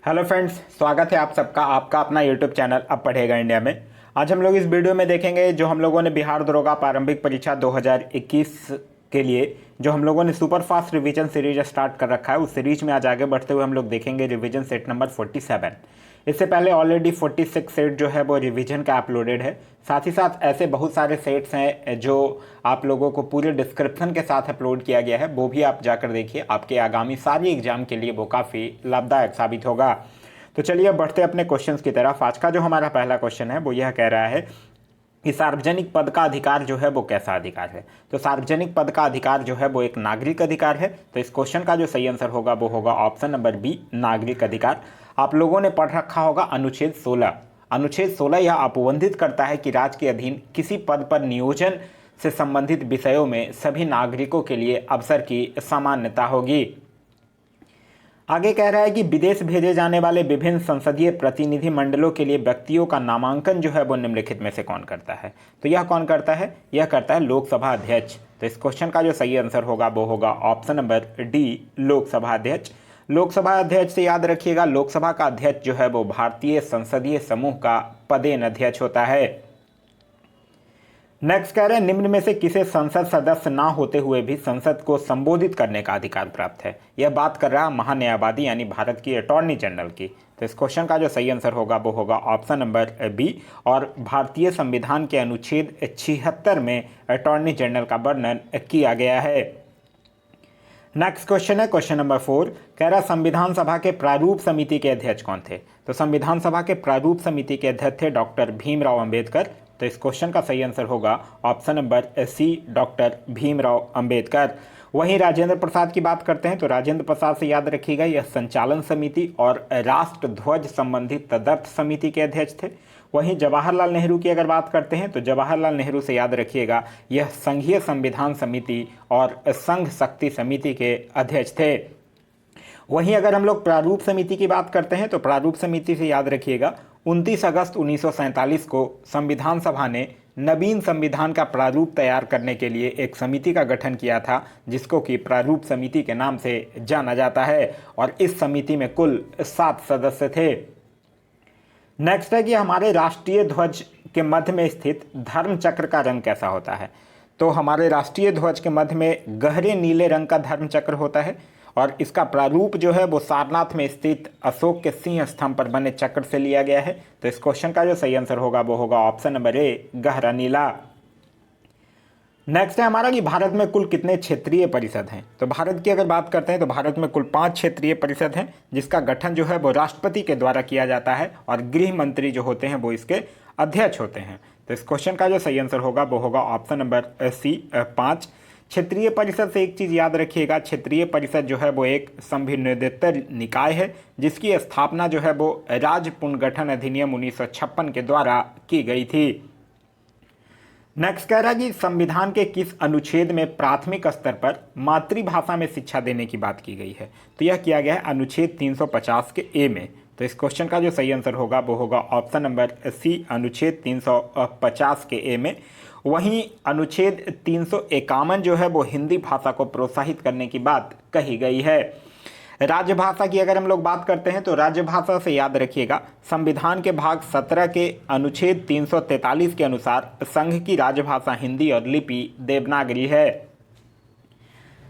Hello friends, स्वागत है आप सबका आपका अपना यूट्यूब चैनल अब पढ़ेगा इंडिया में। आज हम लोग इस वीडियो में देखेंगे जो हम लोगों ने बिहार दरोगा प्रारंभिक परीक्षा 2021 के लिए जो हम लोगों ने super fast revision series start कर रखा है, उस सीरीज में आज आगे बढ़ते हुए हम लोग देखेंगे रिवीजन सेट नंबर 47। इससे पहले ऑलरेडी 46 सेट जो है वो रिवीजन का अपलोडेड है। साथ ही साथ ऐसे बहुत सारे सेट्स हैं जो आप लोगों को पूरे डिस्क्रिप्शन के साथ अपलोड किया गया है, वो भी आप जाकर देखिए। आपके आगामी सारी एग्जाम के लिए वो काफ़ी लाभदायक साबित होगा। तो चलिए अब बढ़ते अपने क्वेश्चंस की तरफ। आज का जो हमारा पहला क्वेश्चन है वो यह कह रहा है कि सार्वजनिक पद का अधिकार जो है वो कैसा अधिकार है। तो सार्वजनिक पद का अधिकार जो है वो एक नागरिक अधिकार है। तो इस क्वेश्चन का जो सही आंसर होगा वो होगा ऑप्शन नंबर बी, नागरिक अधिकार। आप लोगों ने पढ़ रखा होगा अनुच्छेद 16। अनुच्छेद 16 यह आपबंधित करता है कि राज्य के अधीन किसी पद पर नियोजन से संबंधित विषयों में सभी नागरिकों के लिए अवसर की समानता होगी। आगे कह रहा है कि विदेश भेजे जाने वाले विभिन्न संसदीय प्रतिनिधि मंडलों के लिए व्यक्तियों का नामांकन जो है वो निम्नलिखित में से कौन करता है। तो यह कौन करता है? यह करता है लोकसभा अध्यक्ष। तो इस क्वेश्चन का जो सही आंसर होगा वो होगा ऑप्शन नंबर डी, लोकसभा अध्यक्ष। लोकसभा अध्यक्ष से याद रखिएगा, लोकसभा का अध्यक्ष जो है वो भारतीय संसदीय समूह का पदेन अध्यक्ष होता है। नेक्स्ट कह रहे हैं निम्न में से किसे संसद सदस्य ना होते हुए भी संसद को संबोधित करने का अधिकार प्राप्त है। यह बात कर रहा है महान्यायवादी यानी भारत की अटॉर्नी जनरल की। तो इस क्वेश्चन का जो सही आंसर होगा वो होगा ऑप्शन नंबर बी, और भारतीय संविधान के अनुच्छेद 76 में अटॉर्नी जनरल का वर्णन किया गया है। नेक्स्ट क्वेश्चन है क्वेश्चन नंबर 4। कह रहा संविधान सभा के प्रारूप समिति के अध्यक्ष कौन थे। तो संविधान सभा के प्रारूप समिति के अध्यक्ष थे डॉक्टर भीमराव अंबेडकर। तो इस क्वेश्चन का सही आंसर होगा option number C, doctor Bhimrao Ambedkar. वहीं राजेंद्र प्रसाद की बात करते हैं तो राजेंद्र प्रसाद से याद रखिएगा, यह संचालन समिति और राष्ट्र ध्वज संबंधित तदर्थ समिति के अध्यक्ष थे। वहीं जवाहरलाल नेहरू की अगर बात करते हैं तो जवाहरलाल नेहरू से याद रखिएगा, यह संघीय संविधान समिति और संघ शक्ति समिति के अध्यक्ष थे। वहीं अगर हम लोग प्रारूप समिति की बात करते हैं तो प्रारूप समिति से याद रखिएगा 29 अगस्त 1947 को संविधान सभा ने नवीन संविधान का प्रारूप तैयार करने के लिए एक समिति का गठन किया था, जिसको कि प्रारूप समिति के नाम से जाना जाता है, और इस समिति में कुल 7 सदस्य थे। नेक्स्ट है कि हमारे राष्ट्रीय ध्वज के मध्य में स्थित धर्म चक्र का रंग कैसा होता है। तो हमारे राष्ट्रीय ध्वज के मध्य में गहरे नीले रंग का धर्म चक्र होता है, और इसका प्रारूप जो है वो सारनाथ में स्थित अशोक के सिंह स्तंभ पर बने चक्र से लिया गया है। तो इस क्वेश्चन का जो सही आंसर होगा वो होगा ऑप्शन नंबर ए, गहरा नीला। नेक्स्ट है हमारा कि भारत में कुल कितने क्षेत्रीय परिषद हैं। तो भारत की अगर बात करते हैं तो भारत में कुल 5 क्षेत्रीय परिषद हैं, जिसका गठन जो है वो राष्ट्रपति के द्वारा किया जाता है, और गृह मंत्री जो होते हैं वो इसके अध्यक्ष होते हैं। तो इस क्वेश्चन का जो सही आंसर होगा वो होगा ऑप्शन नंबर सी, 5। क्षेत्रीय परिषद से एक चीज़ याद रखिएगा, क्षेत्रीय परिषद जो है वो एक संविनियोजित निकाय है, जिसकी स्थापना जो है वो राज्य पुनर्गठन अधिनियम 1956 के द्वारा की गई थी। नेक्स्ट कह रहा है कि संविधान के किस अनुच्छेद में प्राथमिक स्तर पर मातृभाषा में शिक्षा देने की बात की गई है। तो यह किया गया है अनुच्छेद 350 के ए में। तो इस क्वेश्चन का जो सही आंसर होगा वो होगा ऑप्शन नंबर सी, अनुच्छेद 350 के ए में। वहीं अनुच्छेद 351 जो है वो हिंदी भाषा को प्रोत्साहित करने की बात कही गई है। राजभाषा की अगर हम लोग बात करते हैं तो राजभाषा से याद रखिएगा, संविधान के भाग 17 के अनुच्छेद 343 के अनुसार संघ की राजभाषा हिंदी और लिपि देवनागरी है।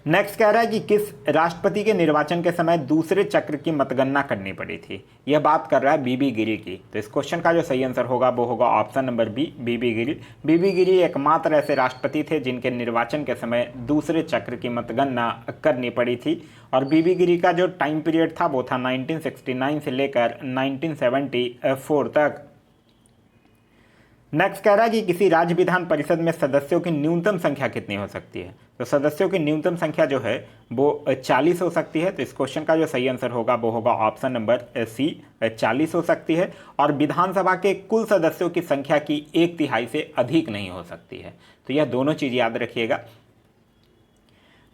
नेक्स्ट कह रहा है कि किस राष्ट्रपति के निर्वाचन के समय दूसरे चक्र की मतगणना करनी पड़ी थी। यह बात कर रहा है बीबी गिरी की। तो इस क्वेश्चन का जो सही आंसर होगा वो होगा ऑप्शन नंबर बी, बीबी गिरी। बीबी गिरी एकमात्र ऐसे राष्ट्रपति थे जिनके निर्वाचन के समय दूसरे चक्र की मतगणना करनी पड़ी थी, और बीबी गिरी का जो टाइम पीरियड था वो था 1969 से लेकर 1974 तक। नेक्स्ट कह रहा है कि किसी राज्य विधान परिषद में सदस्यों की न्यूनतम संख्या कितनी हो सकती है। तो सदस्यों की न्यूनतम संख्या जो है वो 40 हो सकती है। तो इस क्वेश्चन का जो सही आंसर होगा वो होगा ऑप्शन नंबर सी, 40 हो सकती है, और विधानसभा के कुल सदस्यों की संख्या की 1/3 से अधिक नहीं हो सकती है। तो यह दोनों चीज याद रखिएगा।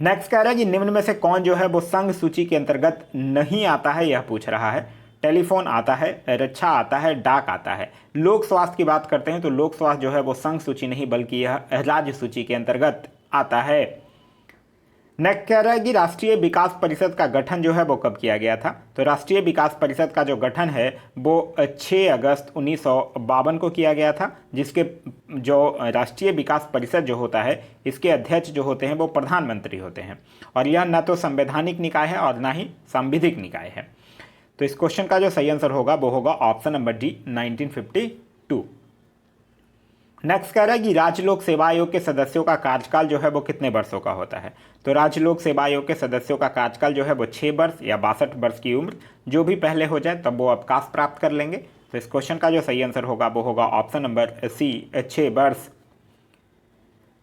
नेक्स्ट कह रहा है कि निम्न में से कौन जो है वो संघ सूची के अंतर्गत नहीं आता है, यह पूछ रहा है। टेलीफोन आता है, रक्षा आता है, डाक आता है। लोक स्वास्थ्य की बात करते हैं तो लोक स्वास्थ्य जो है वो संघ सूची नहीं बल्कि यह राज्य सूची के अंतर्गत आता है। नेक्स्ट कह रहा है कि राष्ट्रीय विकास परिषद का गठन जो है वो कब किया गया था। तो राष्ट्रीय विकास परिषद का जो गठन है वो 6 अगस्त 1952 को किया गया था, जिसके जो राष्ट्रीय विकास परिषद जो होता है इसके अध्यक्ष जो होते हैं वो प्रधानमंत्री होते हैं, और यह न तो संवैधानिक निकाय है और ना ही सांविधिक निकाय है। तो इस क्वेश्चन का जो सही आंसर होगा वो होगा ऑप्शन नंबर डी 1952। नेक्स्ट कह रहा है कि राज्य लोक सेवा आयोग के सदस्यों का कार्यकाल जो है वो कितने वर्षों का होता है। तो राज्य लोक सेवा आयोग के सदस्यों का कार्यकाल जो है वो 6 वर्ष या 62 वर्ष की उम्र जो भी पहले हो जाए तब वो अवकाश प्राप्त कर लेंगे। तो इस क्वेश्चन का जो सही आंसर होगा वो होगा ऑप्शन नंबर सी 6 वर्ष।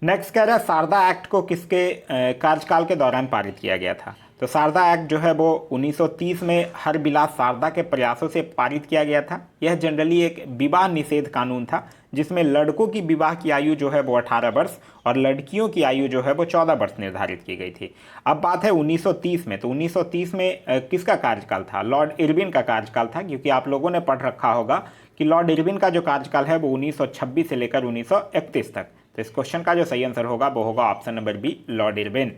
नेक्स्ट कह रहा है शारदा एक्ट को किसके कार्यकाल के दौरान पारित किया गया था। तो शारदा एक्ट जो है वो 1930 में हरबिलास शारदा के प्रयासों से पारित किया गया था। यह जनरली एक विवाह निषेध कानून था जिसमें लड़कों की विवाह की आयु जो है वो 18 वर्ष और लड़कियों की आयु जो है वो 14 वर्ष निर्धारित की गई थी। अब बात है 1930 में। तो 1930 में किसका कार्यकाल था? लॉर्ड इरविन का कार्यकाल था, क्योंकि आप लोगों ने पढ़ रखा होगा कि लॉर्ड इरविन का जो कार्यकाल है वो 1926 से लेकर 1931 तक। तो इस क्वेश्चन का जो सही आंसर होगा वो होगा option number B Lord Irwin.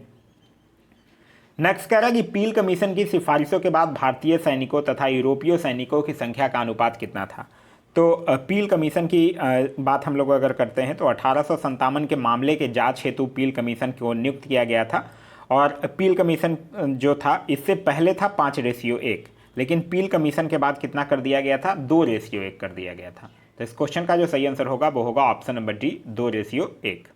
Next कह रहा है कि पील कमीशन की सिफारिशों के बाद भारतीय सैनिकों तथा यूरोपीय सैनिकों की संख्या का अनुपात कितना था। तो पील कमीशन की बात हम लोग अगर करते हैं तो 1857 के मामले के जांच हेतु पील कमीशन को नियुक्त किया गया था, और पील कमीशन जो था इससे पहले था 5:1, लेकिन पील कमीशन के बाद कितना कर दिया गया था? 2:1 कर दिया गया था। तो इस क्वेश्चन का जो सही आंसर होगा वो होगा ऑप्शन नंबर डी 2:1।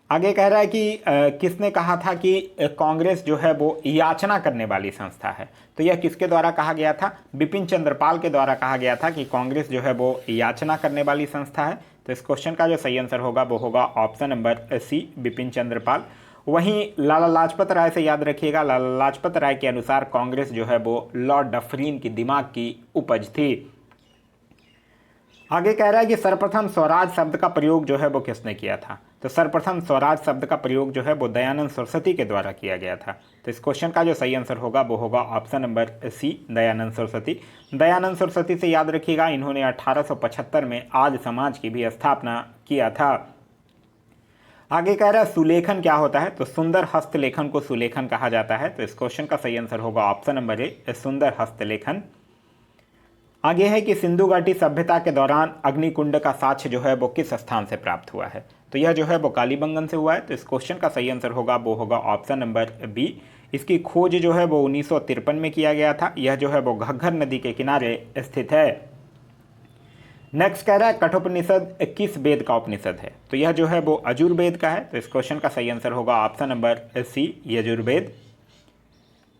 आगे कह रहा है कि किसने कहा था कि कांग्रेस जो है वो याचना करने वाली संस्था है। तो यह किसके द्वारा कहा गया था? बिपिन चंद्र पाल के द्वारा कहा गया था कि कांग्रेस जो है वो याचना करने वाली संस्था है। तो इस क्वेश्चन का जो सही आंसर होगा वो होगा ऑप्शन नंबर सी बिपिन चंद्र पाल। वहीं लाला लाजपत राय से याद रखिएगा, लाला लाजपत राय के अनुसार कांग्रेस जो है वो लॉर्ड डफरीन की दिमाग की उपज थी। आगे कह रहा है कि सर्वप्रथम स्वराज शब्द का प्रयोग जो है वो किसने किया था। तो सर्वप्रथम स्वराज शब्द का प्रयोग जो है वो दयानंद सरस्वती के द्वारा किया गया था। तो इस क्वेश्चन का जो सही आंसर होगा वो होगा option number C Dayanand Saraswati. Dayanand Saraswati से याद रखिएगा, इन्होंने 1875 में आर्य समाज की भी स्थापना किया था। आगे कह रहा है सुलेखन क्या होता है। तो सुंदर हस्तलेखन को सुलेखन कहा जाता है। तो इस क्वेश्चन का सही आंसर होगा ऑप्शन नंबर ए सुंदर हस्तलेखन। आगे है कि सिंधु घाटी सभ्यता के दौरान अग्निकुंड का साक्ष्य जो है वो किस स्थान से प्राप्त हुआ है। तो यह जो है वो कालीबंगन से हुआ है। तो इस क्वेश्चन का सही आंसर होगा वो होगा ऑप्शन नंबर बी। इसकी खोज जो है वो 1953 में किया गया था। यह जो है वो घग्गर नदी के किनारे स्थित है। नेक्स्ट कह रहा है कठोपनिषद किस वेद का उपनिषद है। तो यह जो है वो यजुर्वेद का है। तो इस क्वेश्चन का सही आंसर होगा option number C Yajurveda.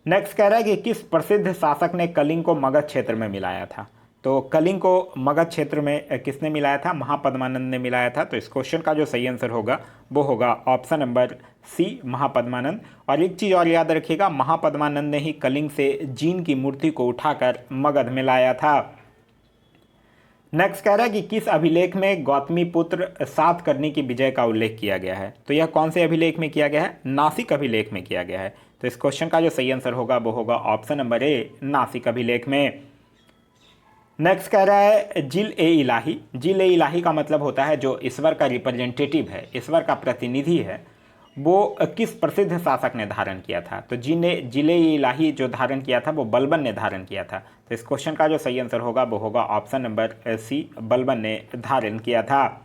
Next कह रहा है कि किस प्रसिद्ध शासक ने कलिंग को मगध क्षेत्र में मिलाया था। तो कलिंग को मगध क्षेत्र में किसने मिलाया था? महापद्मानंद ने मिलाया था। तो इस क्वेश्चन का जो सही आंसर होगा वो होगा ऑप्शन नंबर सी महापद्मानंद। और एक चीज़ और याद रखिएगा, महापद्मानंद ने ही कलिंग से जीन की मूर्ति को उठाकर मगध में लाया था। नेक्स्ट कह रहा है कि किस अभिलेख में गौतमी पुत्र सातकर्णी की विजय का उल्लेख किया गया है। तो यह कौन से अभिलेख में किया गया है? नासिक अभिलेख में किया गया है। तो इस क्वेश्चन का जो सही आंसर होगा वो होगा ऑप्शन नंबर ए नासिक अभिलेख में। नेक्स्ट कह रहा है जिल ए इलाही। जिल ए इलाही का मतलब होता है जो ईश्वर का रिप्रेजेंटेटिव है, ईश्वर का प्रतिनिधि है, वो किस प्रसिद्ध शासक ने धारण किया था। तो जिल ए इलाही जो धारण किया था वो बलबन ने धारण किया था। तो इस क्वेश्चन का जो सही आंसर होगा वो होगा ऑप्शन नंबर सी बलबन ने धारण किया था।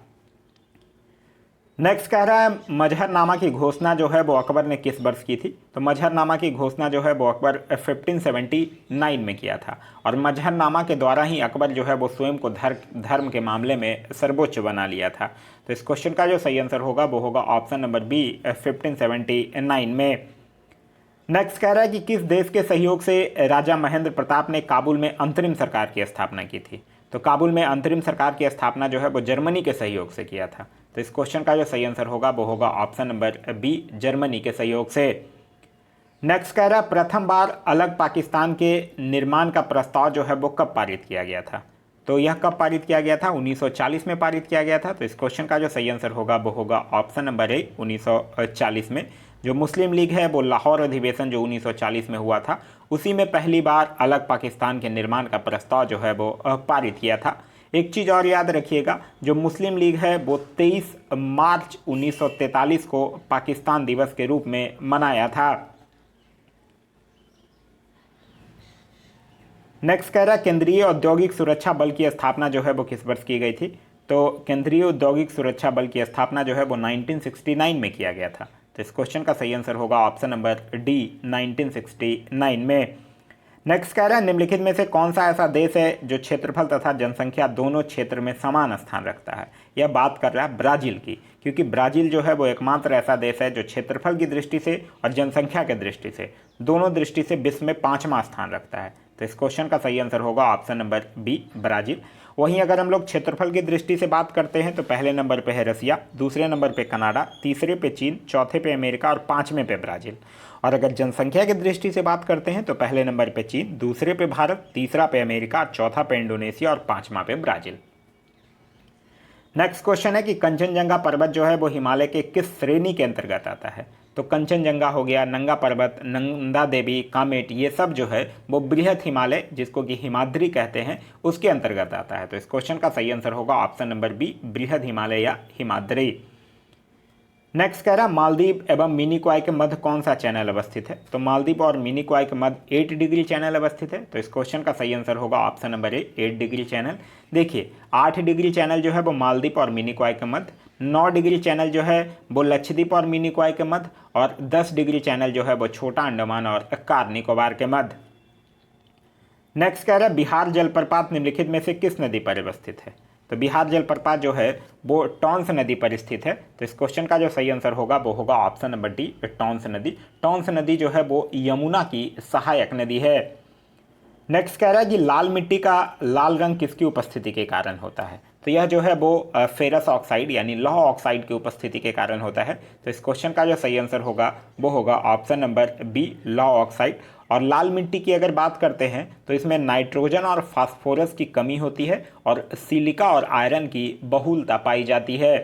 नेक्स्ट कह रहा है मजहरनामा की घोषणा जो है वो अकबर ने किस वर्ष की थी। तो मजहरनामा की घोषणा जो है वो अकबर 1579 में किया था, और मजहरनामा के द्वारा ही अकबर जो है वो स्वयं को धर्म के मामले में सर्वोच्च बना लिया था। तो इस क्वेश्चन का जो सही आंसर होगा वो होगा ऑप्शन नंबर बी 1579 में। नेक्स्ट कह रहा है कि किस देश के सहयोग से राजा महेंद्र प्रताप ने काबुल में अंतरिम सरकार की स्थापना की थी। तो काबुल में अंतरिम सरकार की स्थापना जो है वो जर्मनी के सहयोग से किया था। तो इस क्वेश्चन का जो सही आंसर होगा वो होगा ऑप्शन नंबर बी जर्मनी के सहयोग से। नेक्स्ट कह रहा है प्रथम बार अलग पाकिस्तान के निर्माण का प्रस्ताव जो है वो कब पारित किया गया था। तो यह कब पारित किया गया था? 1940 में पारित किया गया था। तो इस क्वेश्चन का जो सही आंसर होगा वो होगा ऑप्शन नंबर ए 1940 में। जो मुस्लिम लीग है वो लाहौर अधिवेशन जो 1940 में हुआ था, उसी में पहली बार अलग पाकिस्तान के निर्माण का प्रस्ताव जो है वो पारित किया था। एक चीज़ और याद रखिएगा, जो मुस्लिम लीग है वो 23 मार्च 1943 को पाकिस्तान दिवस के रूप में मनाया था। नेक्स्ट कह रहा है केंद्रीय औद्योगिक सुरक्षा बल की स्थापना जो है वो किस वर्ष की गई थी। तो केंद्रीय औद्योगिक सुरक्षा बल की स्थापना जो है वो 1969 में किया गया था। तो इस क्वेश्चन का सही आंसर होगा ऑप्शन नंबर डी, 1969 में। नेक्स्ट कह रहा है निम्नलिखित में से कौन सा ऐसा देश है जो क्षेत्रफल तथा जनसंख्या दोनों क्षेत्र में समान स्थान रखता है। यह बात कर रहा है ब्राज़ील की, क्योंकि ब्राज़ील जो है वो एकमात्र ऐसा देश है जो क्षेत्रफल की दृष्टि से और जनसंख्या की दृष्टि से दोनों दृष्टि से विश्व में 5वां स्थान रखता है। तो इस क्वेश्चन का सही आंसर होगा ऑप्शन नंबर बी, ब्राज़ील। वहीं अगर हम लोग क्षेत्रफल की दृष्टि से बात करते हैं तो पहले नंबर पे है रसिया, दूसरे नंबर पे कनाडा, तीसरे पे चीन, चौथे पे अमेरिका और 5वें पे ब्राज़ील। और अगर जनसंख्या की दृष्टि से बात करते हैं तो पहले नंबर पे चीन, दूसरे पे भारत, तीसरा पे अमेरिका, चौथा पे इंडोनेशिया और 5वां पे ब्राज़ील। नेक्स्ट क्वेश्चन है कि कंचनजंगा पर्वत जो है वो हिमालय के किस श्रेणी के अंतर्गत आता है। तो कंचनजंगा हो गया, नंगा पर्वत, नंदा देवी, कामेट, ये सब जो है वो बृहद हिमालय जिसको कि हिमाद्री कहते हैं उसके अंतर्गत आता है। तो इस क्वेश्चन का सही आंसर होगा ऑप्शन नंबर बी, बृहद हिमालय या हिमाद्री। नेक्स्ट कह रहा है मालदीव एवं मिनिकॉय के मध्य कौन सा चैनल अवस्थित है। तो मालदीव और मिनिकॉय के मध्य 8 डिग्री चैनल अवस्थित है। तो इस क्वेश्चन का सही आंसर होगा option number A, 8 degree channel. देखिए 8 डिग्री चैनल जो है वो मालदीव और मिनिकॉय के मध्य, 9 डिग्री चैनल जो है वो लक्षद्वीप और मिनिकॉय के मध्य, और 10 डिग्री चैनल जो है वो छोटा अंडमान और कार निकोबार के मध्य। नेक्स्ट कह रहा है बिहार जलप्रपात निम्नलिखित में से किस नदी पर अवस्थित है। तो बिहार जलप्रपात जो है वो टॉन्स नदी पर स्थित है। तो इस क्वेश्चन का जो सही आंसर होगा वो होगा ऑप्शन नंबर डी, टॉन्स नदी। टॉन्स नदी जो है वो यमुना की सहायक नदी है। नेक्स्ट कह रहा है कि लाल मिट्टी का लाल रंग किसकी उपस्थिति के कारण होता है। तो यह जो है वो फेरस ऑक्साइड यानी लौह ऑक्साइड की उपस्थिति के कारण होता है। तो इस क्वेश्चन का जो सही आंसर होगा वो होगा ऑप्शन नंबर बी, लौह ऑक्साइड। और लाल मिट्टी की अगर बात करते हैं तो इसमें नाइट्रोजन और फास्फोरस की कमी होती है और सिलिका और आयरन की बहुलता पाई जाती है।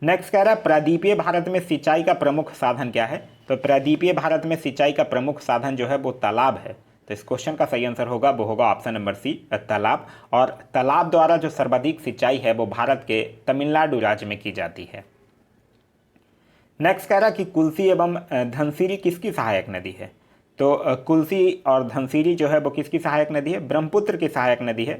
नेक्स्ट कह रहा है प्रायद्वीपीय भारत में सिंचाई का प्रमुख साधन क्या है। तो प्रायद्वीपीय भारत में सिंचाई का प्रमुख साधन जो है वो तालाब है। तो इस क्वेश्चन का सही आंसर होगा वो होगा ऑप्शन नंबर सी, तालाब। और तालाब द्वारा जो सर्वाधिक सिंचाई है वो भारत के तमिलनाडु राज्य में की जाती है। नेक्स्ट कह रहा है कि कुल्सी एवं धनसिरी किसकी सहायक नदी है। तो कुल्सी और धनसिरी जो है वो किसकी सहायक नदी है, ब्रह्मपुत्र की सहायक नदी है।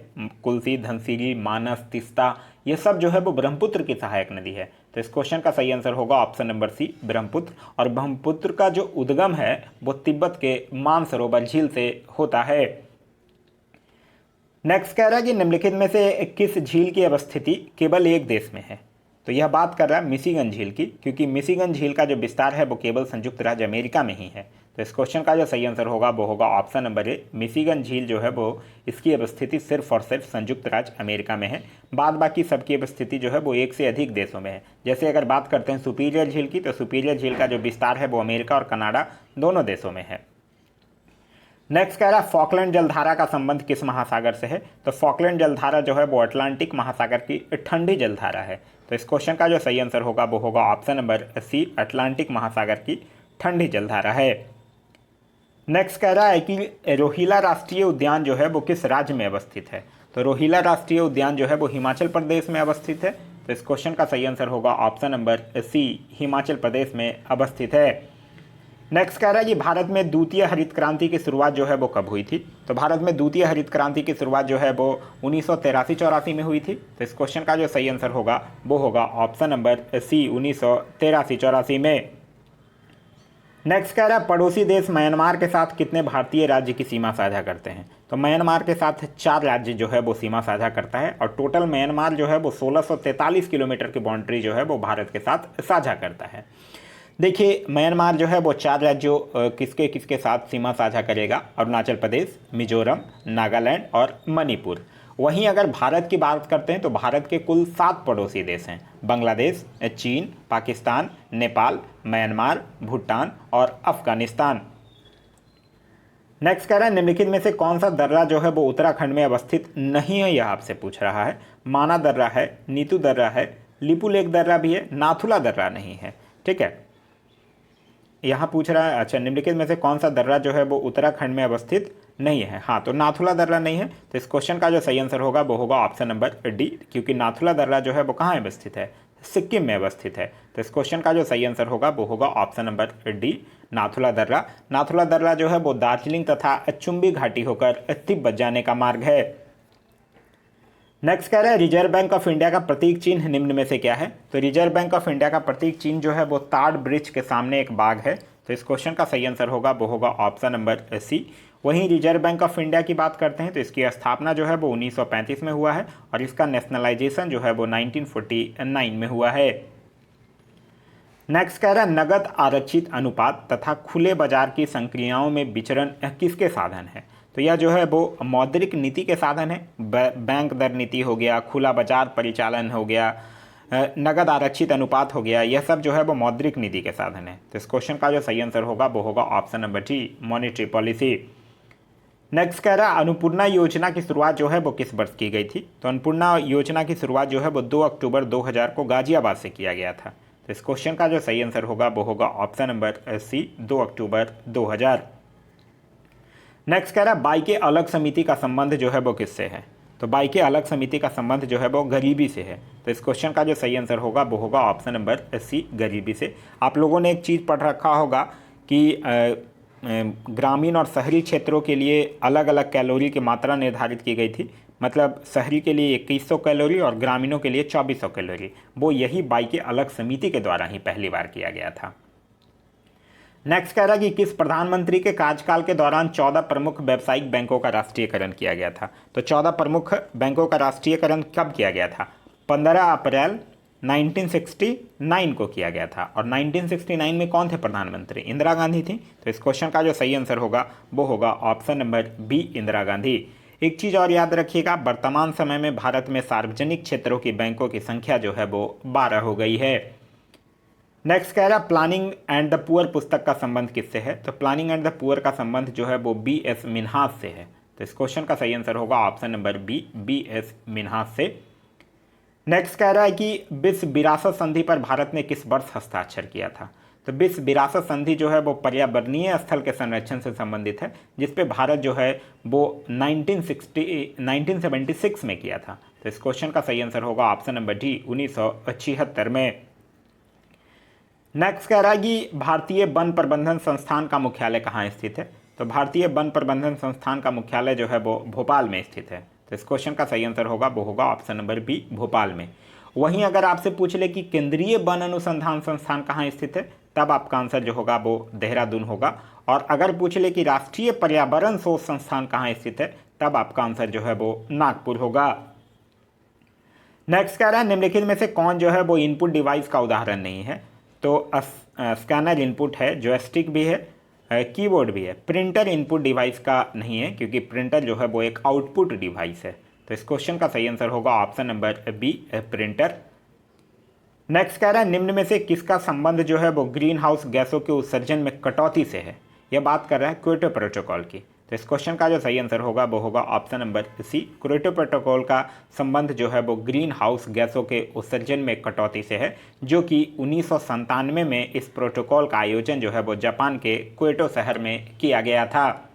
कुल्सी, धनसिरी, मानस, तीस्ता ये सब जो है वो ब्रह्मपुत्र की सहायक नदी है। तो इस क्वेश्चन का सही आंसर होगा ऑप्शन नंबर सी, ब्रह्मपुत्र। और ब्रह्मपुत्र का जो उद्गम है वो तिब्बत के मानसरोवर झील से होता है। नेक्स्ट कह रहा है कि निम्नलिखित में से किस झील की अवस्थिति केवल एक देश में है। तो यह बात कर रहा है मिशिगन झील की, क्योंकि मिशिगन झील का जो विस्तार है वो केवल संयुक्त राज्य अमेरिका में ही है। तो इस क्वेश्चन का जो सही आंसर होगा वो होगा ऑप्शन नंबर ए, मिशिगन झील जो है वो इसकी अवस्थिति सिर्फ और सिर्फ संयुक्त राज्य अमेरिका में है। बाद बाकी सबकी अवस्थिति जो है वो एक से अधिक देशों में है। जैसे अगर बात करते हैं सुपीरियर झील की, तो सुपीरियर झील का जो विस्तार है वो अमेरिका और कनाडा दोनों देशों में है। नेक्स्ट कह रहा है फॉकलैंड जलधारा का संबंध किस महासागर से है। तो फॉकलैंड जलधारा जो है वो अटलांटिक महासागर की ठंडी जलधारा है। तो इस क्वेश्चन का जो सही आंसर होगा वो होगा ऑप्शन नंबर सी, अटलांटिक महासागर की ठंडी जलधारा है। नेक्स्ट कह रहा है कि रोहिला राष्ट्रीय उद्यान जो है वो किस राज्य में अवस्थित है। तो रोहिला राष्ट्रीय उद्यान जो है वो हिमाचल प्रदेश में अवस्थित है। तो इस क्वेश्चन का सही आंसर होगा ऑप्शन नंबर सी, हिमाचल प्रदेश में अवस्थित है। नेक्स्ट कह रहा है कि भारत में द्वितीय हरित क्रांति की शुरुआत जो है वो कब हुई थी। तो भारत में द्वितीय हरित क्रांति की शुरुआत जो है वो 1983-84 में हुई थी। तो इस क्वेश्चन का जो सही आंसर होगा वो होगा ऑप्शन नंबर सी, 1983-84 में। नेक्स्ट कह रहा है पड़ोसी देश म्यांमार के साथ कितने भारतीय राज्य की सीमा साझा करते हैं। तो म्यांमार के साथ 4 राज्य जो है वो सीमा साझा करता है, और टोटल म्यांमार जो है वो 1643 किलोमीटर की बाउंड्री जो है वो भारत के साथ साझा करता है। देखिए म्यांमार जो है वो 4 राज्यों किसके किसके साथ सीमा साझा करेगा, अरुणाचल प्रदेश, मिजोरम, नागालैंड और मणिपुर। वहीं अगर भारत की बात करते हैं तो भारत के कुल 7 पड़ोसी देश हैं, बांग्लादेश, चीन, पाकिस्तान, नेपाल, म्यांमार, भूटान और अफगानिस्तान। नेक्स्ट कह रहा है निम्नलिखित में से कौन सा दर्रा जो है वो उत्तराखंड में अवस्थित नहीं है, यह आपसे पूछ रहा है। माना दर्रा है, नीतू दर्रा है, लिपुलेख दर्रा भी है, नाथुला दर्रा नहीं है। ठीक है, यहाँ पूछ रहा है, अच्छा निम्नलिखित में से कौन सा दर्रा जो है वो उत्तराखंड में अवस्थित नहीं है। हाँ, तो नाथुला दर्रा नहीं है, तो इस क्वेश्चन का जो सही आंसर होगा वो होगा ऑप्शन नंबर डी, क्योंकि नाथुला दर्रा जो है वो कहाँ अवस्थित है, सिक्किम में अवस्थित है। तो इस क्वेश्चन का जो सही आंसर होगा वो होगा ऑप्शन नंबर डी, नाथुला दर्रा। नाथुला दर्रा जो है वो दार्जिलिंग तथा चुंबी घाटी होकर तिब्बत जाने का मार्ग है। नेक्स्ट कह रहा है रिजर्व बैंक ऑफ इंडिया का प्रतीक चिन्ह निम्न में से क्या है। तो रिजर्व बैंक ऑफ इंडिया का प्रतीक चिन्ह जो है वो ताड़ ब्रिज के सामने एक बाग है। तो इस क्वेश्चन का सही आंसर होगा वो होगा ऑप्शन नंबर सी। वहीं रिजर्व बैंक ऑफ इंडिया की बात करते हैं तो इसकी स्थापना जो है वो 1935 में हुआ है और इसका नेशनलाइजेशन जो है वो 1949 में हुआ है। नेक्स्ट कह रहा है नगद आरक्षित अनुपात तथा खुले बाजार की संक्रियाओं में विचरण किसके साधन है। तो यह जो है वो मौद्रिक नीति के साधन है। बैंक दर नीति हो गया, खुला बाजार परिचालन हो गया, नगद आरक्षित अनुपात हो गया, यह सब जो है वो मौद्रिक नीति के साधन है। तो इस क्वेश्चन का जो सही आंसर होगा वो होगा option number D, monetary policy. Next कह रहा है अन्नपूर्णा योजना की शुरुआत जो है वो किस वर्ष की गई थी। तो अन्नपूर्णा योजना की शुरुआत जो है वो 2 अक्टूबर 2000 को गाजियाबाद से किया गया था। तो इस क्वेश्चन का जो सही आंसर होगा वो होगा ऑप्शन नंबर सी, 2 अक्टूबर 2000। नेक्स्ट कह रहा है बाई के अलग समिति का संबंध जो है वो किससे है। तो बाई के अलग समिति का संबंध जो है वो गरीबी से है। तो इस क्वेश्चन का जो सही आंसर होगा वो होगा ऑप्शन नंबर सी, गरीबी से। आप लोगों ने एक चीज़ पढ़ रखा होगा कि ग्रामीण और शहरी क्षेत्रों के लिए अलग अलग कैलोरी की मात्रा निर्धारित की गई थी। मतलब शहरी के लिए 2100 कैलोरी और ग्रामीणों के लिए 2400 कैलोरी। वो यही बाई के अलग समिति के द्वारा ही पहली बार किया गया था। नेक्स्ट कह रहा है कि किस प्रधानमंत्री के कार्यकाल के दौरान 14 प्रमुख व्यावसायिक बैंकों का राष्ट्रीयकरण किया गया था। तो 14 प्रमुख बैंकों का राष्ट्रीयकरण कब किया गया था। 15 अप्रैल 1969 को किया गया था। और 1969 में कौन थे प्रधानमंत्री, इंदिरा गांधी थी। तो इस क्वेश्चन का जो सही आंसर होगा वो होगा option number B, Indira Gandhi. एक चीज़ और याद रखिएगा, वर्तमान समय में भारत में सार्वजनिक क्षेत्रों की बैंकों की संख्या जो है वो 12 हो गई है। नेक्स्ट कह रहा है प्लानिंग एंड द पुअर पुस्तक का संबंध किससे है। तो प्लानिंग एंड द पुअर का संबंध जो है वो B.S. मिन्हास से है। तो इस क्वेश्चन का सही आंसर होगा option number B, B.S. Minhas से। नेक्स्ट कह रहा है कि विश्व विरासत संधि पर भारत ने किस वर्ष हस्ताक्षर किया था। तो विश्व विरासत संधि जो है वो पर्यावरणीय स्थल के संरक्षण से संबंधित है, जिसपे भारत जो है वो 1976 में किया था। तो इस क्वेश्चन का सही आंसर होगा ऑप्शन नंबर डी, 1976 में। नेक्स्ट कह रहा है कि भारतीय वन प्रबंधन संस्थान का मुख्यालय कहाँ स्थित है। तो भारतीय वन प्रबंधन संस्थान का मुख्यालय जो है वो भोपाल में स्थित है। तो इस क्वेश्चन का सही आंसर होगा वो होगा ऑप्शन नंबर बी, भोपाल में। वहीं अगर आपसे पूछ ले कि केंद्रीय वन अनुसंधान संस्थान कहाँ स्थित है, तब आपका आंसर जो होगा वो देहरादून होगा। और अगर पूछ ले कि राष्ट्रीय पर्यावरण शोध संस्थान कहाँ स्थित है, तब आपका आंसर जो है वो नागपुर होगा। नेक्स्ट कह रहा है निम्नलिखित में से कौन जो है वो इनपुट डिवाइस का उदाहरण नहीं है। तो स्कैनर इनपुट है, जॉयस्टिक भी है, कीबोर्ड भी है। प्रिंटर इनपुट डिवाइस का नहीं है, क्योंकि प्रिंटर जो है वो एक आउटपुट डिवाइस है। तो इस क्वेश्चन का सही आंसर होगा option number B, printer. Next कह रहा है निम्न में से किसका संबंध जो है वो ग्रीन हाउस गैसों के उत्सर्जन में कटौती से है। यह बात कर रहा है क्योटो प्रोटोकॉल की। तो इस क्वेश्चन का जो सही आंसर होगा वो होगा option number C, Kyoto protocol का संबंध जो है वो ग्रीन हाउस गैसों के उत्सर्जन में कटौती से है, जो कि 1997 में इस प्रोटोकॉल का आयोजन जो है वो जापान के क्योटो शहर में किया गया था।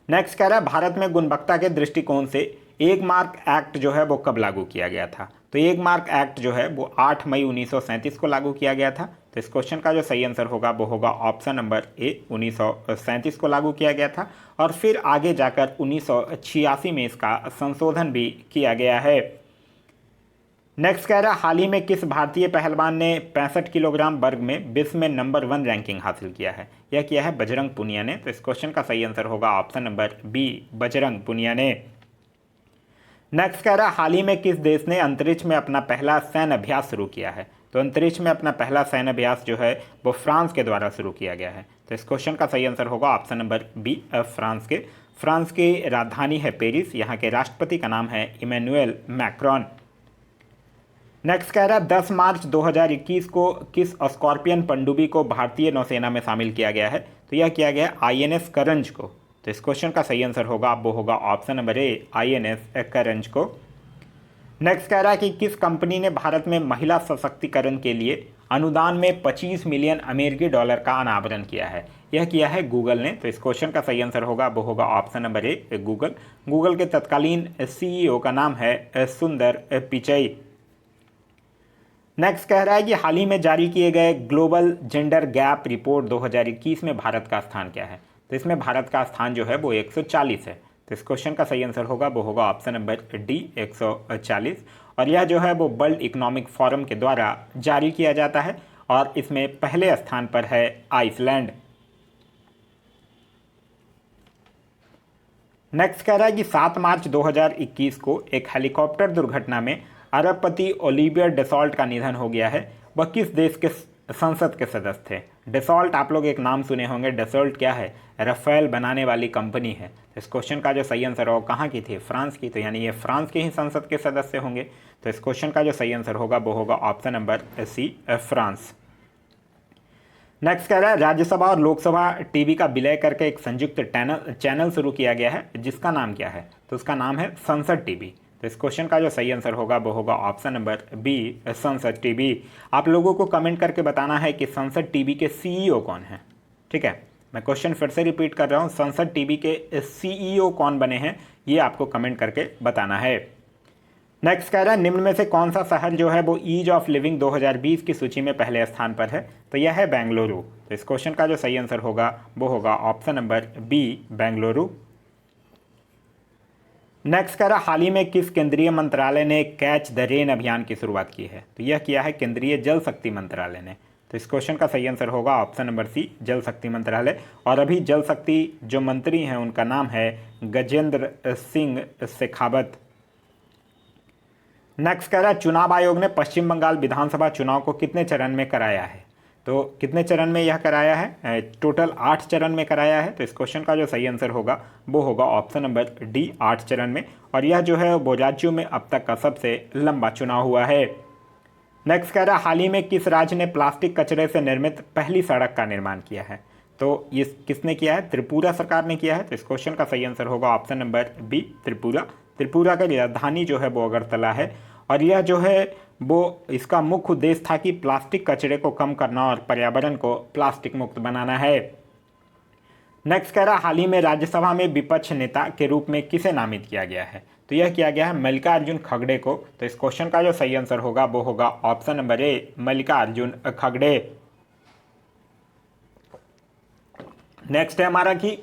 नेक्स्ट कह रहा है भारत में गुणवत्ता के दृष्टिकोण से एक मार्क एक्ट जो है वो कब लागू किया गया था। तो एक मार्क एक्ट जो है वो 8 मई 1937 को लागू किया गया था। तो इस क्वेश्चन का जो सही आंसर होगा वो होगा ऑप्शन नंबर ए, 1937 को लागू किया गया था। और फिर आगे जाकर 1986 में इसका संशोधन भी किया गया है। नेक्स्ट कह रहा है हाल ही में किस भारतीय पहलवान ने 65 किलोग्राम वर्ग में विश्व में नंबर 1 रैंकिंग हासिल किया है। यह किया है बजरंग पुनिया ने। तो इस क्वेश्चन का सही आंसर होगा option number B, Bajrang Punia ने। नेक्स्ट कह रहा है हाल ही में किस देश ने अंतरिक्ष में अपना पहला सैन्य अभ्यास शुरू किया है। तो अंतरिक्ष में अपना पहला सैन्य अभ्यास जो है वो फ्रांस के द्वारा शुरू किया गया है। तो इस क्वेश्चन का सही आंसर होगा ऑप्शन नंबर बी, फ्रांस के। फ्रांस की राजधानी है पेरिस, यहाँ के राष्ट्रपति का नाम है इमैनुअल मैक्रोन। नेक्स्ट कह रहा है 10 मार्च 2021 को किस स्कॉर्पियन पनडुब्बी को भारतीय नौसेना में शामिल किया गया है। तो यह किया गया INS करंज को। तो इस क्वेश्चन का सही आंसर होगा वो होगा ऑप्शन नंबर ए, INS करंज को। नेक्स्ट कह रहा है कि किस कंपनी ने भारत में महिला सशक्तिकरण के लिए अनुदान में 25 मिलियन अमेरिकी डॉलर का अनावरण किया है? यह किया है गूगल ने। तो इस क्वेश्चन का सही आंसर होगा वो होगा option number A Google. Google के तत्कालीन सीईओ का नाम है सुंदर पिचई। नेक्स्ट कह रहा है कि हाल ही में जारी किए गए ग्लोबल जेंडर गैप रिपोर्ट 2021 में भारत का स्थान क्या है? तो इसमें भारत का स्थान जो है वो 140 है। तो इस क्वेश्चन का सही आंसर होगा वो होगा ऑप्शन नंबर डी 140। और यह जो है वो वर्ल्ड इकोनॉमिक फोरम के द्वारा जारी किया जाता है और इसमें पहले स्थान पर है आइसलैंड। नेक्स्ट कह रहा है कि 7 मार्च 2021 को एक हेलीकॉप्टर दुर्घटना में अरबपति ओलिवियर डेसॉल्ट का निधन हो गया है। वह किस देश के संसद के सदस्य थे? डेसॉल्ट आप लोग एक नाम सुने होंगे। डेसॉल्ट क्या है? राफेल बनाने वाली कंपनी है। इस क्वेश्चन का जो सही आंसर हो कहाँ की थी? फ्रांस की। तो यानी ये फ्रांस के ही संसद के सदस्य होंगे। तो इस क्वेश्चन का जो सही आंसर होगा वो होगा option number C France. Next कह रहा है राज्यसभा और लोकसभा टीवी का विलय करके एक संयुक्त चैनल शुरू किया गया है, जिसका नाम क्या है? तो उसका नाम है संसद टीवी। तो इस क्वेश्चन का जो सही आंसर होगा वो होगा ऑप्शन नंबर बी संसद टीवी। आप लोगों को कमेंट करके बताना है कि संसद टीवी के सीईओ कौन है। ठीक है, मैं क्वेश्चन फिर से रिपीट कर रहा हूँ, संसद टीवी के सीईओ कौन बने हैं ये आपको कमेंट करके बताना है। नेक्स्ट कह रहा है निम्न में से कौन सा शहर जो है वो ईज ऑफ लिविंग 2020 की सूची में पहले स्थान पर है? तो यह है बेंगलुरु। तो इस क्वेश्चन का जो सही आंसर होगा वो होगा option number B Bengaluru. Next कह रहा हाल ही में किस केंद्रीय मंत्रालय ने कैच द रेन अभियान की शुरुआत की है? तो यह किया है केंद्रीय जल शक्ति मंत्रालय ने। तो इस क्वेश्चन का सही आंसर होगा ऑप्शन नंबर सी जल शक्ति मंत्रालय। और अभी जल शक्ति जो मंत्री हैं उनका नाम है गजेंद्र सिंह शेखावत। नेक्स्ट कह रहा है चुनाव आयोग ने पश्चिम बंगाल विधानसभा चुनाव को कितने चरण में कराया है? तो कितने चरण में यह कराया है? टोटल 8 चरण में कराया है। तो इस क्वेश्चन का जो सही आंसर होगा वो होगा ऑप्शन नंबर डी 8 चरण में। और यह जो है वो राज्यों में अब तक का सबसे लंबा चुनाव हुआ है। नेक्स्ट कह रहा है हाल ही में किस राज्य ने प्लास्टिक कचरे से निर्मित पहली सड़क का निर्माण किया है? तो ये किसने किया है? त्रिपुरा सरकार ने किया है। तो इस क्वेश्चन का सही आंसर होगा option number B Tripura. Tripura का राजधानी जो है वो अगरतला है। और यह जो है वो इसका मुख्य उद्देश्य था कि प्लास्टिक कचरे को कम करना और पर्यावरण को प्लास्टिक मुक्त बनाना है। नेक्स्ट कह रहा हाल ही में राज्यसभा में विपक्ष नेता के रूप में किसे नामित किया गया है? तो यह किया गया है मल्लिकार्जुन खड़गे को। तो इस क्वेश्चन का जो सही आंसर होगा वो होगा ऑप्शन नंबर ए मल्लिकार्जुन खड़गे। नेक्स्ट है हमारा कि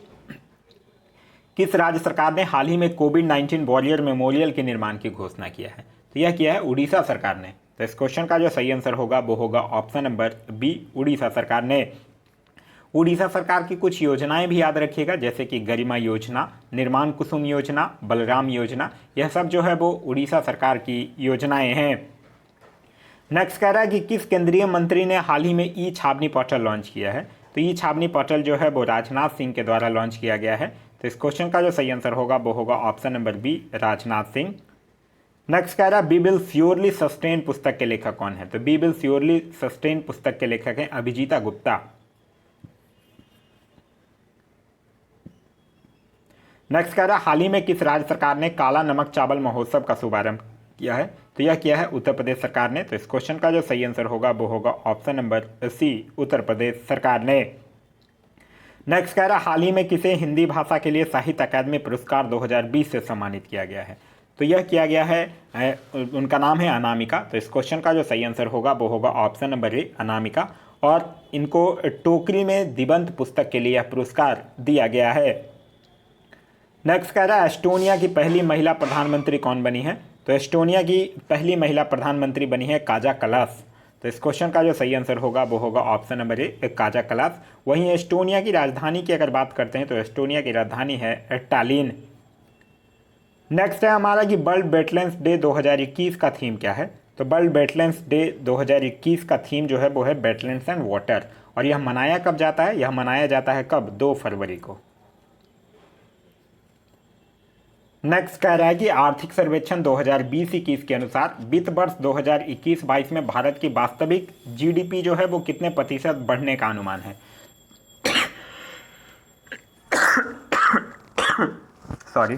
किस राज्य सरकार ने हाल ही में कोविड-19 वॉरियर मेमोरियल के निर्माण की घोषणा किया है? तो यह किया है उड़ीसा सरकार ने। तो इस क्वेश्चन का जो सही आंसर होगा वो होगा ऑप्शन नंबर बी उड़ीसा सरकार ने। उड़ीसा सरकार की कुछ योजनाएं भी याद रखिएगा, जैसे कि गरिमा योजना, निर्माण कुसुम योजना, बलराम योजना, यह सब जो है वो उड़ीसा सरकार की योजनाएं हैं। नेक्स्ट कह रहा है कि किस केंद्रीय मंत्री ने हाल ही में ई छावनी पोर्टल लॉन्च किया है? तो ई छावनी पोर्टल जो है वो राजनाथ सिंह के द्वारा लॉन्च किया गया है। तो इस क्वेश्चन का जो सही आंसर होगा वो होगा option number B Rajnath Singh. Next कह रहा है बी विल श्योरली सस्टेन पुस्तक के लेखक कौन है? तो बी विल श्योरली सस्टेन पुस्तक के लेखक हैं अभिजीता गुप्ता। नेक्स्ट कह रहा है हाल ही में किस राज्य सरकार ने काला नमक चावल महोत्सव का शुभारंभ किया है? तो यह किया है उत्तर प्रदेश सरकार ने। तो इस क्वेश्चन का जो सही आंसर होगा वो होगा ऑप्शन नंबर सी उत्तर प्रदेश सरकार ने। नेक्स्ट कह रहा है हाल ही में किसे हिंदी भाषा के लिए साहित्य अकादमी पुरस्कार 2020 से सम्मानित किया गया है? तो यह किया गया है उनका नाम है अनामिका। तो इस क्वेश्चन का जो सही आंसर होगा वो होगा ऑप्शन नंबर ए अनामिका। और इनको टोकरी में दिबंध पुस्तक के लिए यह पुरस्कार दिया गया है। नेक्स्ट कह रहा है एस्टोनिया की पहली महिला प्रधानमंत्री कौन बनी है? तो एस्टोनिया की पहली महिला प्रधानमंत्री बनी है काजा कलास। तो इस क्वेश्चन का जो सही आंसर होगा वो होगा option number A Kaja Kallas. वहीं एस्टोनिया की राजधानी की अगर बात करते हैं तो एस्टोनिया की राजधानी है टालिन। नेक्स्ट है हमारा कि वर्ल्ड वेटलैंड्स डे 2021 का थीम क्या है? तो वर्ल्ड वेटलैंड्स डे 2021 का थीम जो है वो है वेटलैंड्स एंड वाटर। और यह मनाया कब जाता है? यह मनाया जाता है कब? 2 फरवरी को। नेक्स्ट कह रहा है कि आर्थिक सर्वेक्षण 2020-21 के अनुसार वित्त वर्ष 2021-22 में भारत की वास्तविक जीडीपी जो है वो कितने प्रतिशत बढ़ने का अनुमान है? सॉरी।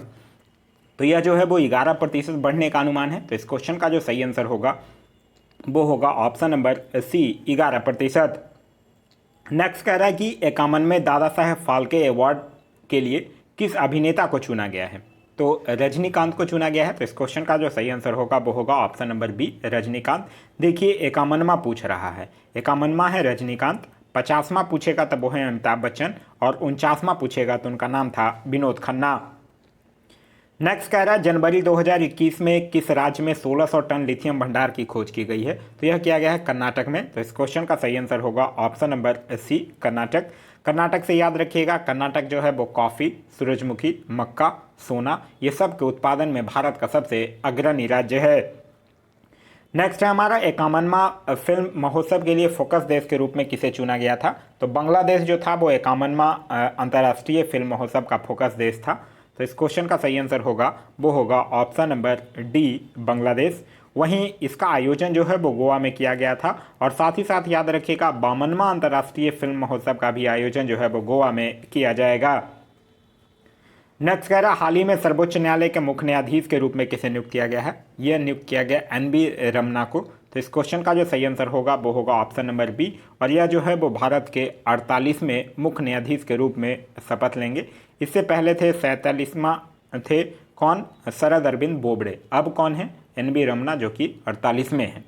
तो यह जो है वो 11% बढ़ने का अनुमान है। तो इस क्वेश्चन का जो सही आंसर होगा वो होगा ऑप्शन नंबर सी 11%। नेक्स्ट कह रहा है कि 51वें दादा साहेब फाल्के अवार्ड के लिए किस अभिनेता को चुना गया है। तो रजनीकांत को चुना गया है। तो इस क्वेश्चन का जो सही आंसर होगा वो होगा ऑप्शन नंबर बी रजनीकांत। देखिए 51वां पूछ रहा है, 51वां है रजनीकांत, 50वां पूछेगा तब वो है अमिताभ बच्चन और 49वां पूछेगा तो उनका नाम था विनोद खन्ना। नेक्स्ट कह रहा है जनवरी 2021 में किस राज्य में 1600 टन लिथियम भंडार की खोज की गई है। तो यह किया गया है कर्नाटक में। तो इस क्वेश्चन का सही आंसर होगा option number C Karnataka. Karnataka से याद रखिएगा, कर्नाटक जो है वो कॉफ़ी, सूरजमुखी, मक्का, सोना ये सब के उत्पादन में भारत का सबसे अग्रणी राज्य है। नेक्स्ट है हमारा 51वां फिल्म महोत्सव के लिए फोकस देश के रूप में किसे चुना गया था। तो बांग्लादेश जो था वो 51वां अंतर्राष्ट्रीय फिल्म महोत्सव का फोकस देश था। तो इस क्वेश्चन का सही आंसर होगा वो होगा ऑप्शन नंबर डी बांग्लादेश। वहीं इसका आयोजन जो है वो गोवा में किया गया था और साथ ही साथ याद रखिएगा 52वां अंतर्राष्ट्रीय फिल्म महोत्सव का भी आयोजन जो है वो गोवा में किया जाएगा। नेक्स्ट कह रहा हाल ही में सर्वोच्च न्यायालय के मुख्य न्यायाधीश के रूप में किसे नियुक्त किया गया है। यह नियुक्त किया गया NB रमन्ना को। तो इस क्वेश्चन का जो सही आंसर होगा वो होगा ऑप्शन नंबर बी और यह जो है वो भारत के 48वें मुख्य न्यायाधीश के रूप में शपथ लेंगे। इससे पहले थे 47वां थे कौन, शरद अरविंद बोबड़े। अब कौन है, NB रमन्ना जो कि 48वें हैं।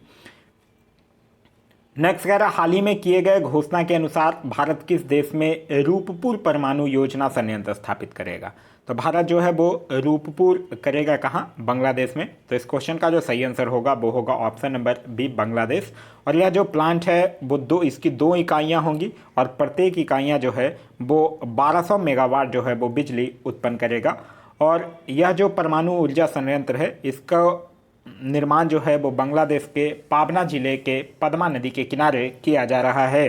नेक्स्ट कह रहा हाल ही में किए गए घोषणा के अनुसार भारत किस देश में रूपपुर परमाणु योजना संयंत्र स्थापित करेगा। तो भारत जो है वो रूपपुर करेगा कहाँ, बांग्लादेश में। तो इस क्वेश्चन का जो सही आंसर होगा वो होगा ऑप्शन नंबर बी बांग्लादेश। और यह जो प्लांट है वो इसकी 2 इकाइयाँ होंगी और प्रत्येक इकाइयाँ जो है वो 1200 मेगावाट जो है वो बिजली उत्पन्न करेगा। और यह जो परमाणु ऊर्जा संयंत्र है इसका निर्माण जो है वो बांग्लादेश के पाबना जिले के पद्मा नदी के किनारे किया जा रहा है।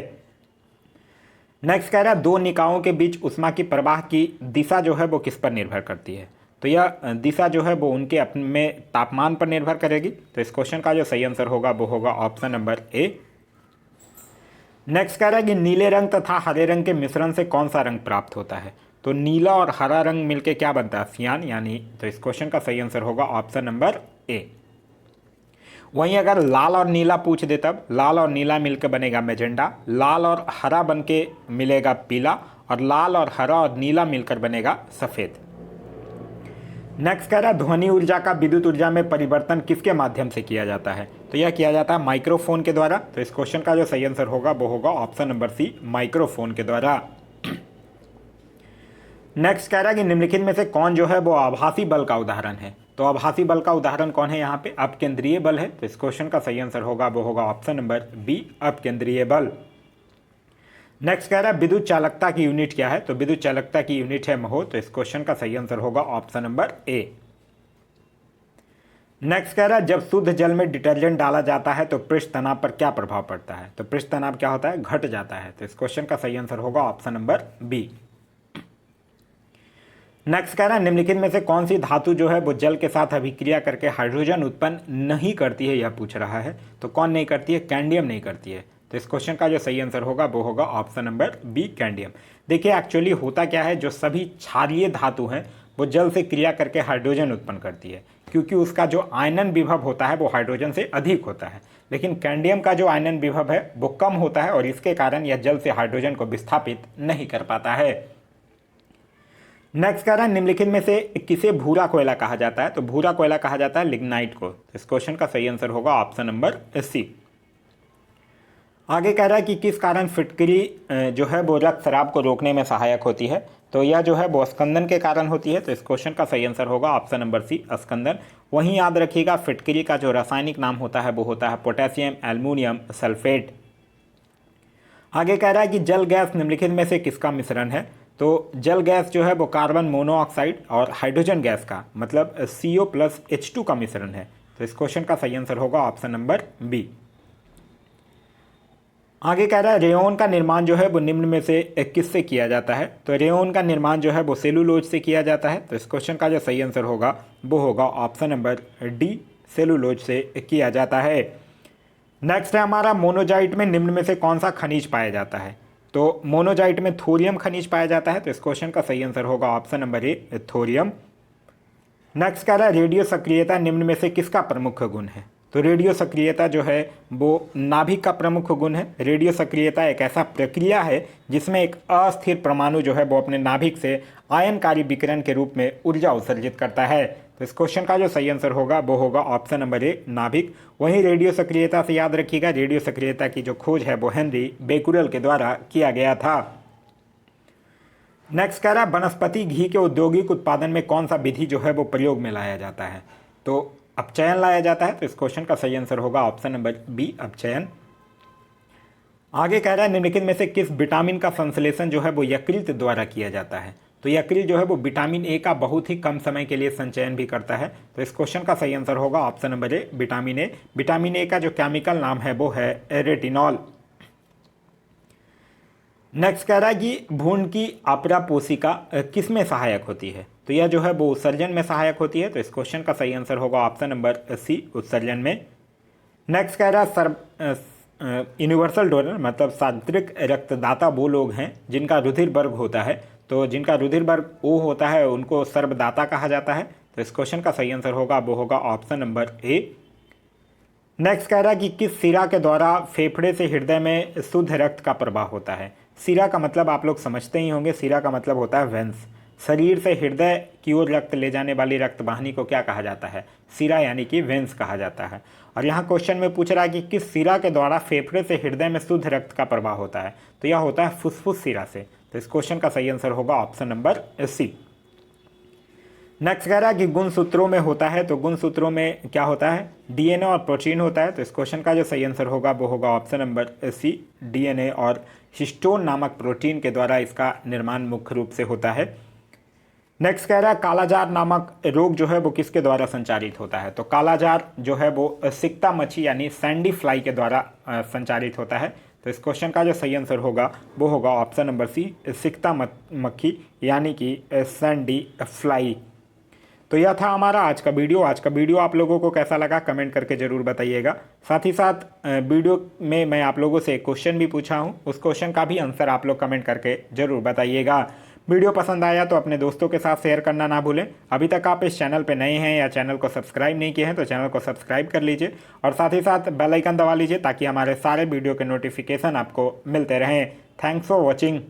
नेक्स्ट कह रहा है 2 निकायों के बीच ऊष्मा की प्रवाह की दिशा जो है वो किस पर निर्भर करती है। तो यह दिशा जो है वो उनके अपने तापमान पर निर्भर करेगी। तो इस क्वेश्चन का जो सही आंसर होगा वो होगा ऑप्शन नंबर ए। नेक्स्ट कह रहा है कि नीले रंग तथा हरे रंग के मिश्रण से कौन सा रंग प्राप्त होता है। तो नीला और हरा रंग मिलके क्या बनता है, सियान यानी। तो इस क्वेश्चन का सही आंसर होगा ऑप्शन नंबर ए। वहीं अगर लाल और नीला पूछ दे तब लाल और नीला मिलकर बनेगा मैजेंडा, लाल और हरा बन के मिलेगा पीला और लाल और हरा और नीला मिलकर बनेगा सफ़ेद। नेक्स्ट कह रहा है ध्वनि ऊर्जा का विद्युत ऊर्जा में परिवर्तन किसके माध्यम से किया जाता है। तो यह किया जाता है माइक्रोफोन के द्वारा। तो इस क्वेश्चन का जो सही आंसर होगा वो होगा ऑप्शन नंबर सी माइक्रोफोन के द्वारा। नेक्स्ट कह रहा है कि निम्नलिखित में से कौन जो है वो आभासी बल का उदाहरण है। तो आभासी बल का उदाहरण कौन है यहाँ पे, अपकेंद्रीय बल है। तो इस क्वेश्चन का सही आंसर होगा वो होगा ऑप्शन नंबर बी अपकेंद्रीय बल। नेक्स्ट कह रहा है विद्युत चालकता की यूनिट क्या है। तो विद्युत चालकता की यूनिट है महो। तो इस क्वेश्चन का सही आंसर होगा ऑप्शन नंबर ए। नेक्स्ट कह रहा है जब शुद्ध जल में डिटर्जेंट डाला जाता है तो पृष्ठ तनाव पर क्या प्रभाव पड़ता है। तो पृष्ठ तनाव क्या होता है, घट जाता है। तो इस क्वेश्चन का सही आंसर होगा ऑप्शन नंबर बी। नेक्स्ट कह रहा है निम्नलिखित में से कौन सी धातु जो है वो जल के साथ अभिक्रिया करके हाइड्रोजन उत्पन्न नहीं करती है, यह पूछ रहा है। तो कौन नहीं करती है, कैंडियम नहीं करती है। तो इस क्वेश्चन का जो सही आंसर होगा वो होगा ऑप्शन नंबर बी कैंडियम। देखिए एक्चुअली होता क्या है, जो सभी क्षारीय धातु हैं वो जल से क्रिया करके हाइड्रोजन उत्पन्न करती है, क्योंकि उसका जो आयनन विभव होता है वो हाइड्रोजन से अधिक होता है। लेकिन कैंडियम का जो आयनन विभव है वो कम होता है और इसके कारण यह जल से हाइड्रोजन को विस्थापित नहीं कर पाता है। नेक्स्ट कह रहा है निम्नलिखित में से किसे भूरा कोयला कहा जाता है। तो भूरा कोयला कहा जाता है लिग्नाइट को। इस क्वेश्चन का सही आंसर होगा ऑप्शन नंबर सी। आगे कह रहा है कि किस कारण फिटकरी जो है वो रक्त शराब को रोकने में सहायक होती है। तो यह जो है वो स्कंदन के कारण होती है। तो इस क्वेश्चन का सही आंसर होगा ऑप्शन नंबर सी स्कंदन। वहीं याद रखिएगा फिटकरी का जो रासायनिक नाम होता है वो होता है पोटेशियम एल्युमिनियम सल्फेट। आगे कह रहा है कि जल गैस निम्नलिखित में से किसका मिश्रण है। तो जल गैस जो है वो कार्बन मोनोऑक्साइड और हाइड्रोजन गैस का मतलब CO+H2 का मिश्रण है। तो इस क्वेश्चन का सही आंसर होगा ऑप्शन नंबर बी। आगे कह रहा है रेयन का निर्माण जो है वो निम्न में से किससे किया जाता है। तो रेयन का निर्माण जो है वो सेलुलोज से किया जाता है। तो इस क्वेश्चन का जो सही आंसर होगा वो होगा ऑप्शन नंबर डी सेलुलोज से किया जाता है। नेक्स्ट है हमारा मोनोजाइट में निम्न में से कौन सा खनिज पाया जाता है। तो मोनोजाइट में थोरियम खनिज पाया जाता है। तो इस क्वेश्चन का सही आंसर होगा option number A thorium. Next कह रहा है रेडियो सक्रियता निम्न में से किसका प्रमुख गुण है। तो रेडियो सक्रियता जो है वो नाभिक का प्रमुख गुण है। रेडियो सक्रियता एक ऐसा प्रक्रिया है जिसमें एक अस्थिर परमाणु जो है वो अपने नाभिक से आयनकारी विकिरण के रूप में ऊर्जा उत्सर्जित करता है। तो इस क्वेश्चन का जो सही आंसर होगा वो होगा ऑप्शन नंबर ए, नाभिक। वहीं रेडियो सक्रियता से याद रखिएगा, रेडियो सक्रियता की जो खोज है वो हेनरी बेकुरेल के द्वारा किया गया था। नेक्स्ट कह रहा है वनस्पति घी के औद्योगिक उत्पादन में कौन सा विधि जो है वो प्रयोग में लाया जाता है। तो अपचयन लाया जाता है। तो इस क्वेश्चन का सही आंसर होगा ऑप्शन नंबर बी, अपचयन। आगे कह रहा है निम्नलिखित में से किस विटामिन का संश्लेषण जो है वो यकृत द्वारा किया जाता है। तो यकृत जो है वो विटामिन ए का बहुत ही कम समय के लिए संचयन भी करता है। तो इस क्वेश्चन का सही आंसर होगा option number A, vitamin A. Vitamin A का जो केमिकल नाम है वो है रेटिनॉल। नेक्स्ट कह रहा है कि भ्रूण की अपरा कोशिका किस में सहायक होती है। तो यह जो है वो उत्सर्जन में सहायक होती है। तो इस क्वेश्चन का सही आंसर होगा ऑप्शन नंबर सी, उत्सर्जन में। नेक्स्ट कह रहा है यूनिवर्सल डोनर मतलब सार्वत्रिक रक्तदाता वो लोग हैं जिनका रुधिर वर्ग होता है। तो जिनका रुधिर वर्ग ओ होता है उनको सर्वदाता कहा जाता है। तो इस क्वेश्चन का सही आंसर होगा वो होगा ऑप्शन नंबर ए। नेक्स्ट कह रहा है कि किस सिरा के द्वारा फेफड़े से हृदय में शुद्ध रक्त का प्रवाह होता है। सिरा का मतलब आप लोग समझते ही होंगे, सिरा का मतलब होता है वेंस। शरीर से हृदय की ओर रक्त ले जाने वाली रक्त वाहिनी को क्या कहा जाता है, सिरा यानी कि वेंस कहा जाता है। और यहाँ क्वेश्चन में पूछ रहा है कि किस सिरा के द्वारा फेफड़े से हृदय में शुद्ध रक्त का प्रवाह होता है। तो यह होता है फुफ्फुस सिरा से। तो इस क्वेश्चन का सही आंसर होगा ऑप्शन नंबर सी। नेक्स्ट कह रहा है कि गुणसूत्रों में होता है। तो गुणसूत्रों में क्या होता है, डीएनए और प्रोटीन होता है। तो इस क्वेश्चन का जो सही आंसर होगा वो होगा ऑप्शन नंबर सी, डीएनए और हिस्टोन नामक प्रोटीन के द्वारा इसका निर्माण मुख्य रूप से होता है। नेक्स्ट कह रहा है कालाजार नामक रोग जो है वो किसके द्वारा संचारित होता है। तो कालाजार जो है वो सिक्ता मच्छी यानी सैंडी फ्लाई के द्वारा संचारित होता है। तो इस क्वेश्चन का जो सही आंसर होगा वो होगा ऑप्शन नंबर सी, सिक्ता मक्खी यानी कि सैंडी फ्लाई। तो यह था हमारा आज का वीडियो। आज का वीडियो आप लोगों को कैसा लगा कमेंट करके ज़रूर बताइएगा। साथ ही साथ वीडियो में मैं आप लोगों से एक क्वेश्चन भी पूछा हूं, उस क्वेश्चन का भी आंसर आप लोग कमेंट करके ज़रूर बताइएगा। वीडियो पसंद आया तो अपने दोस्तों के साथ शेयर करना ना भूलें। अभी तक आप इस चैनल पर नए हैं या चैनल को सब्सक्राइब नहीं किए हैं तो चैनल को सब्सक्राइब कर लीजिए और साथ ही साथ बेल आइकन दबा लीजिए ताकि हमारे सारे वीडियो के नोटिफिकेशन आपको मिलते रहें। Thanks for watching.